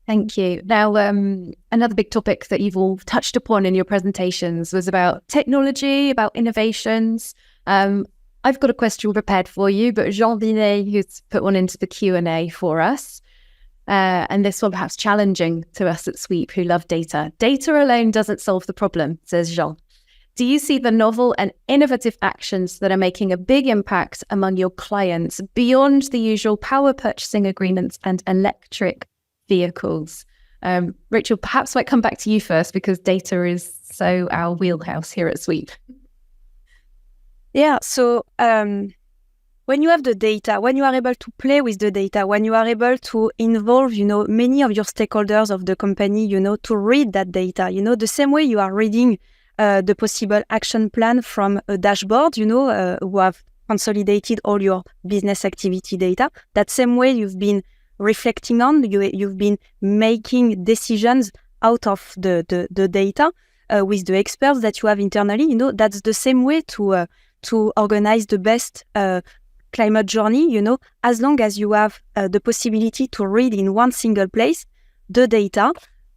Thank you. Now, another big topic that you've all touched upon in your presentations was about technology, about innovations. I've got a question prepared for you, but Jean Binet, who's put one into the Q&A for us, and this one perhaps challenging to us at Sweep who love data. Data alone doesn't solve the problem, says Jean. Do you see the novel and innovative actions that are making a big impact among your clients beyond the usual power purchasing agreements and electric vehicles? Rachel, perhaps I might come back to you first, because data is so our wheelhouse here at Sweep. Yeah, so when you have the data, when you are able to play with the data, when you are able to involve, many of your stakeholders of the company, to read that data, the same way you are reading the possible action plan from a dashboard, who have consolidated all your business activity data, that same way you've been reflecting on, you've been making decisions out of the data with the experts that you have internally. That's the same way to organize the best climate journey, as long as you have the possibility to read in one single place the data,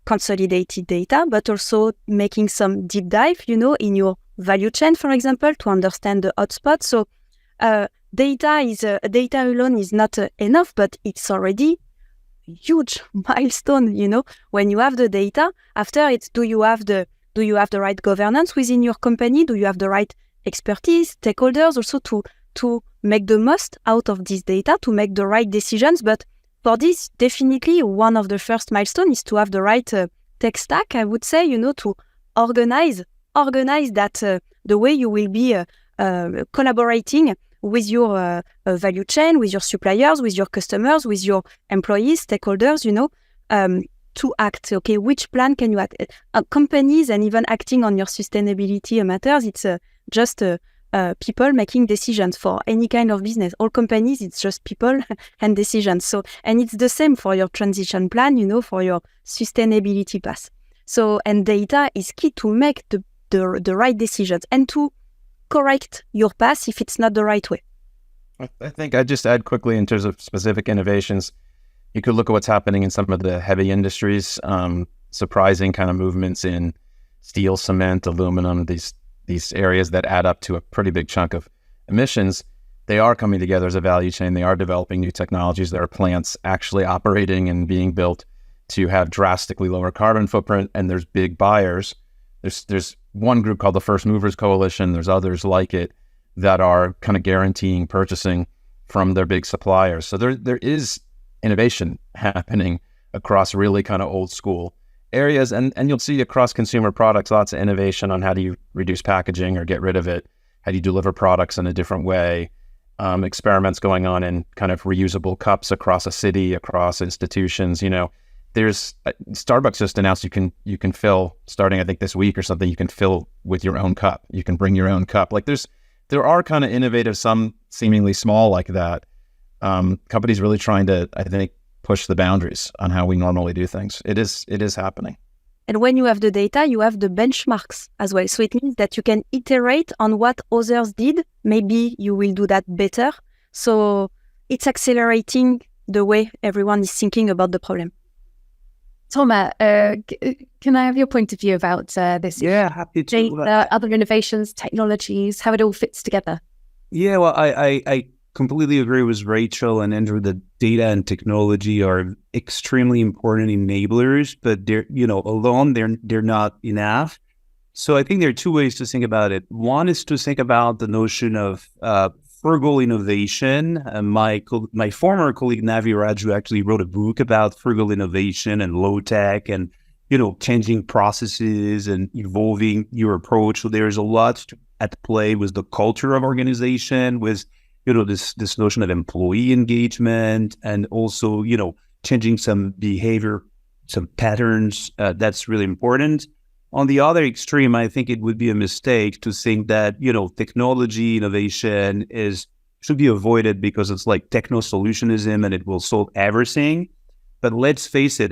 consolidated data, but also making some deep dive, in your value chain, for example, to understand the hotspots. So data alone is not enough, but it's already a huge milestone. When you have the data, after it's do you have the right governance within your company? Do you have the right expertise, stakeholders also to make the most out of this data, to make the right decisions, but for this, definitely one of the first milestones is to have the right tech stack, I would say, to organize that the way you will be collaborating with your value chain, with your suppliers, with your customers, with your employees, stakeholders, to act. Okay, which plan can you act? Companies and even acting on your sustainability matters. It's just people making decisions for any kind of business. All companies, it's just people and decisions. So, and it's the same for your transition plan, for your sustainability path. So, and data is key to make the right decisions and to correct your path if it's not the right way. I think I'd just add quickly in terms of specific innovations, you could look at what's happening in some of the heavy industries, surprising kind of movements in steel, cement, aluminum, these areas that add up to a pretty big chunk of emissions. They are coming together as a value chain. They are developing new technologies. There are plants actually operating and being built to have drastically lower carbon footprint, and there's big buyers. There's one group called the First Movers Coalition. There's others like it that are kind of guaranteeing purchasing from their big suppliers. So there is innovation happening across really kind of old school areas. And you'll see across consumer products, lots of innovation on how do you reduce packaging or get rid of it? How do you deliver products in a different way? Experiments going on in kind of reusable cups across a city, across institutions. There's Starbucks just announced you can fill, starting I think this week or something, you can fill with your own cup. You can bring your own cup. Like there are kind of innovative, some seemingly small like that. Companies really trying to, I think, push the boundaries on how we normally do things. It is happening. And when you have the data, you have the benchmarks as well. So it means that you can iterate on what others did. Maybe you will do that better. So it's accelerating the way everyone is thinking about the problem. Thomas, can I have your point of view about this? Yeah, happy to. Data, other innovations, technologies, how it all fits together? Yeah, well, I completely agree with Rachel and Andrew that data and technology are extremely important enablers, but they're, alone, they're not enough. So I think there are two ways to think about it. One is to think about the notion of frugal innovation. My former colleague Navi Raju actually wrote a book about frugal innovation and low tech and, changing processes and evolving your approach. So there's a lot at play with the culture of organization, with this notion of employee engagement, and also, changing some behavior, some patterns. That's really important. On the other extreme, I think it would be a mistake to think that, technology innovation should be avoided because it's like techno-solutionism and it will solve everything. But let's face it,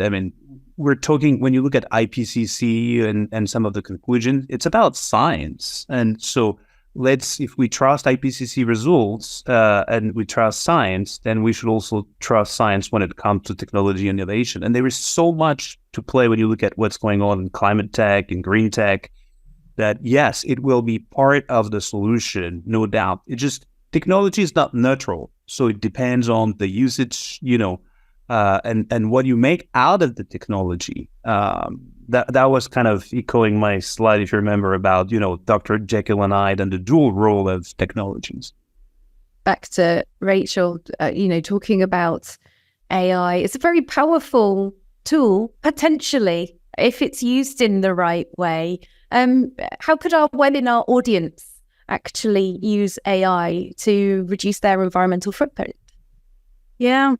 we're talking, when you look at IPCC and some of the conclusions, it's about science. And so if we trust IPCC results and we trust science, then we should also trust science when it comes to technology innovation. And there is so much to play when you look at what's going on in climate tech and green tech, that yes, it will be part of the solution, no doubt. Technology is not neutral. So it depends on the usage, and what you make out of the technology. That was kind of echoing my slide, if you remember, about, Dr. Jekyll and Hyde and the dual role of technologies. Back to Rachel, talking about AI. It's a very powerful tool, potentially, if it's used in the right way. How could our webinar audience actually use AI to reduce their environmental footprint? Yeah.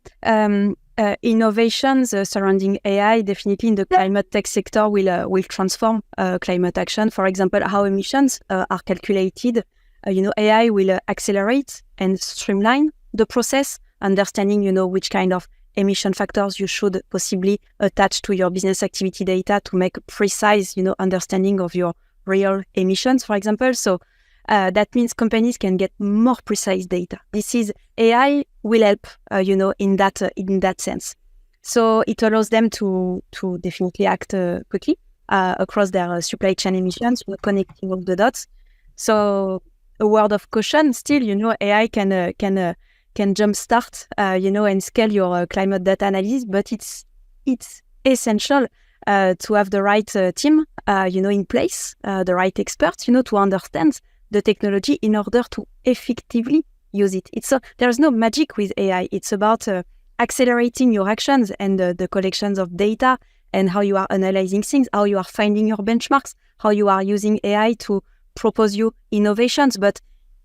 Innovations surrounding AI, definitely in the climate tech sector, will transform climate action. For example, how emissions are calculated. AI will accelerate and streamline the process, understanding, which kind of emission factors you should possibly attach to your business activity data to make precise, understanding of your real emissions, for example. So that means companies can get more precise data. AI will help, in that sense. So it allows them to definitely act quickly across their supply chain emissions, connecting all the dots. So a word of caution, still, AI can jumpstart, and scale your climate data analysis, but it's essential to have the right team, in place, the right experts, to understand the technology in order to effectively use it. There's no magic with AI. It's about accelerating your actions and the collections of data and how you are analyzing things, how you are finding your benchmarks, how you are using AI to propose you innovations, but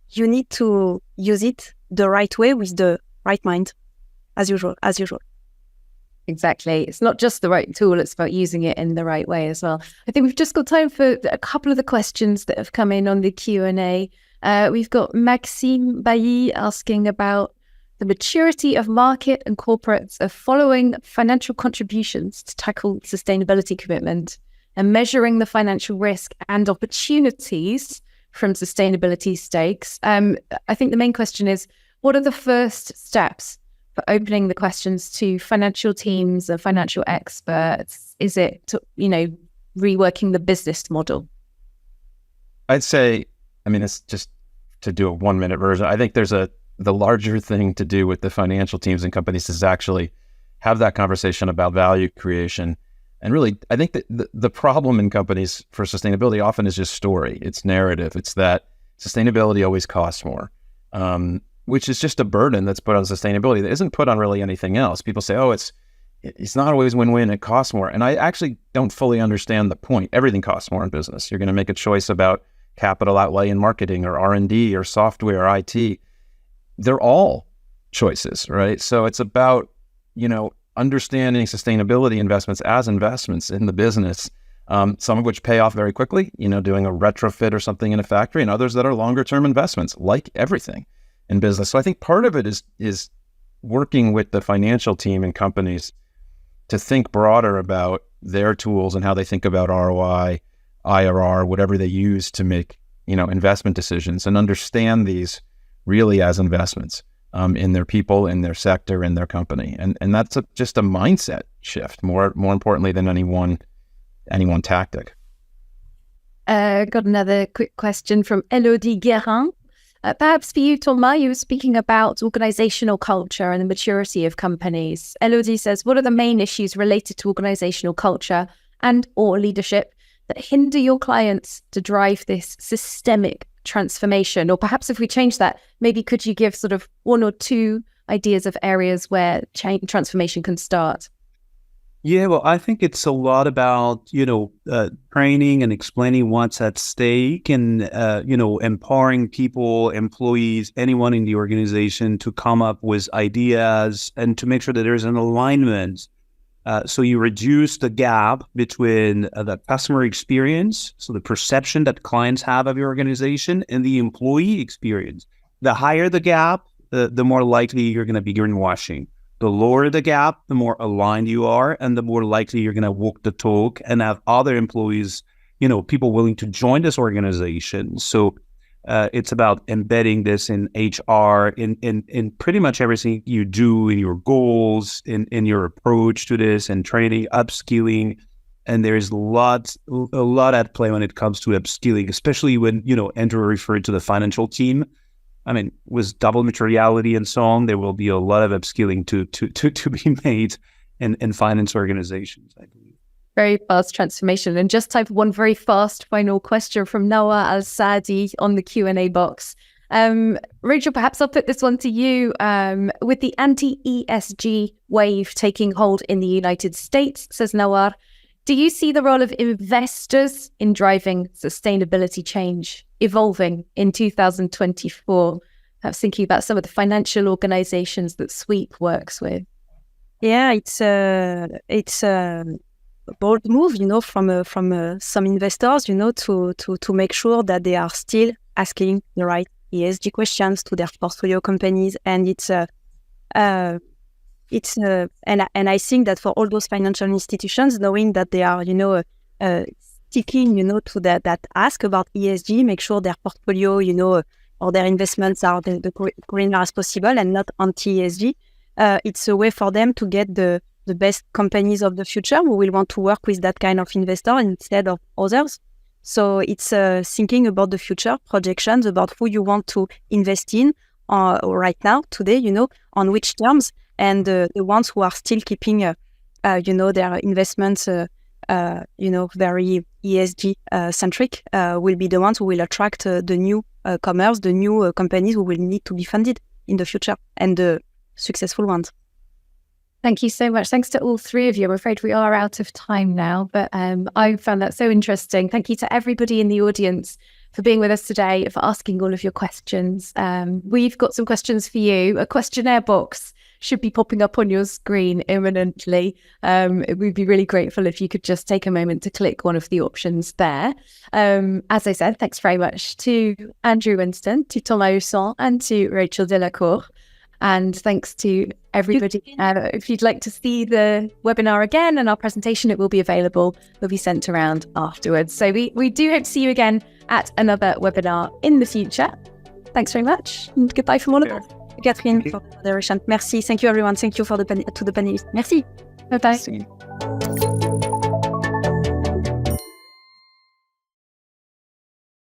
you need to use it the right way with the right mind, as usual. Exactly. It's not just the right tool, it's about using it in the right way as well. I think we've just got time for a couple of the questions that have come in on the Q&A. We've got Maxime Bailly asking about the maturity of market and corporates of following financial contributions to tackle sustainability commitment and measuring the financial risk and opportunities from sustainability stakes. I think the main question is, what are the first steps for opening the questions to financial teams and financial experts? Is it, reworking the business model? I'd say, it's just to do a 1-minute version. I think the larger thing to do with the financial teams and companies is actually have that conversation about value creation. And really, I think that the problem in companies for sustainability often is just story. It's narrative. It's that sustainability always costs more. Which is just a burden that's put on sustainability that isn't put on really anything else. People say, oh, it's not always win-win, it costs more. And I actually don't fully understand the point. Everything costs more in business. You're going to make a choice about capital outlay in marketing or R&D or software or IT. They're all choices, right? So it's about, understanding sustainability investments as investments in the business, some of which pay off very quickly, doing a retrofit or something in a factory, and others that are longer-term investments, like everything in business. So I think part of it is working with the financial team and companies to think broader about their tools and how they think about ROI, IRR, whatever they use to make, investment decisions, and understand these really as investments in their people, in their sector, in their company. And that's just a mindset shift, more importantly than any one tactic. Got another quick question from Elodie Guérin. Perhaps for you, Thomas, you were speaking about organizational culture and the maturity of companies. Elodie says, what are the main issues related to organizational culture and or leadership that hinder your clients to drive this systemic transformation? Or perhaps if we change that, maybe could you give sort of 1 or 2 ideas of areas where transformation can start? Yeah, well, I think it's a lot about, training and explaining what's at stake and, empowering people, employees, anyone in the organization to come up with ideas and to make sure that there's an alignment. So you reduce the gap between the customer experience, so the perception that clients have of your organization, and the employee experience. The higher the gap, the more likely you're going to be greenwashing. The lower the gap, the more aligned you are, and the more likely you're going to walk the talk and have other employees, people willing to join this organization. So it's about embedding this in HR, in pretty much everything you do, in your goals, in your approach to this, and training, upskilling. And there's a lot at play when it comes to upskilling, especially when, Andrew referred to the financial team. With double materiality and so on, there will be a lot of upskilling to be made in finance organizations, I believe. Very fast transformation. And just type one very fast final question from Noah Al-Sadi on the Q&A box. Rachel, perhaps I'll put this one to you. With the anti-ESG wave taking hold in the United States, says Noah, do you see the role of investors in driving sustainability change evolving in 2024? I was thinking about some of the financial organizations that Sweep works with. Yeah, it's a bold move, from some investors, to make sure that they are still asking the right ESG questions to their portfolio companies, and and I think that for all those financial institutions, knowing that they are, sticking, to that ask about ESG, make sure their portfolio, or their investments are the greener as possible and not anti-ESG. It's a way for them to get the best companies of the future who will want to work with that kind of investor instead of others. So it's thinking about the future, projections about who you want to invest in right now, today, on which terms, and the ones who are still keeping, their investments, very ESG centric, will be the ones who will attract the new commerce, the new companies who will need to be funded in the future, and the successful ones. Thank you so much. Thanks to all three of you. I'm afraid we are out of time now, but I found that so interesting. Thank you to everybody in the audience for being with us today, for asking all of your questions. We've got some questions for you. A questionnaire box should be popping up on your screen imminently. We'd be really grateful if you could just take a moment to click one of the options there. As I said, thanks very much to Andrew Winston, to Thomas Husson, and to Rachel Delacour. And thanks to everybody. If you'd like to see the webinar again and our presentation, it will be available. Will be sent around afterwards. So we do hope to see you again at another webinar in the future. Thanks very much. And goodbye from all of us. Catherine, for the moderation. Merci. Thank you, everyone. Thank you to the panelists. Merci. Bye-bye.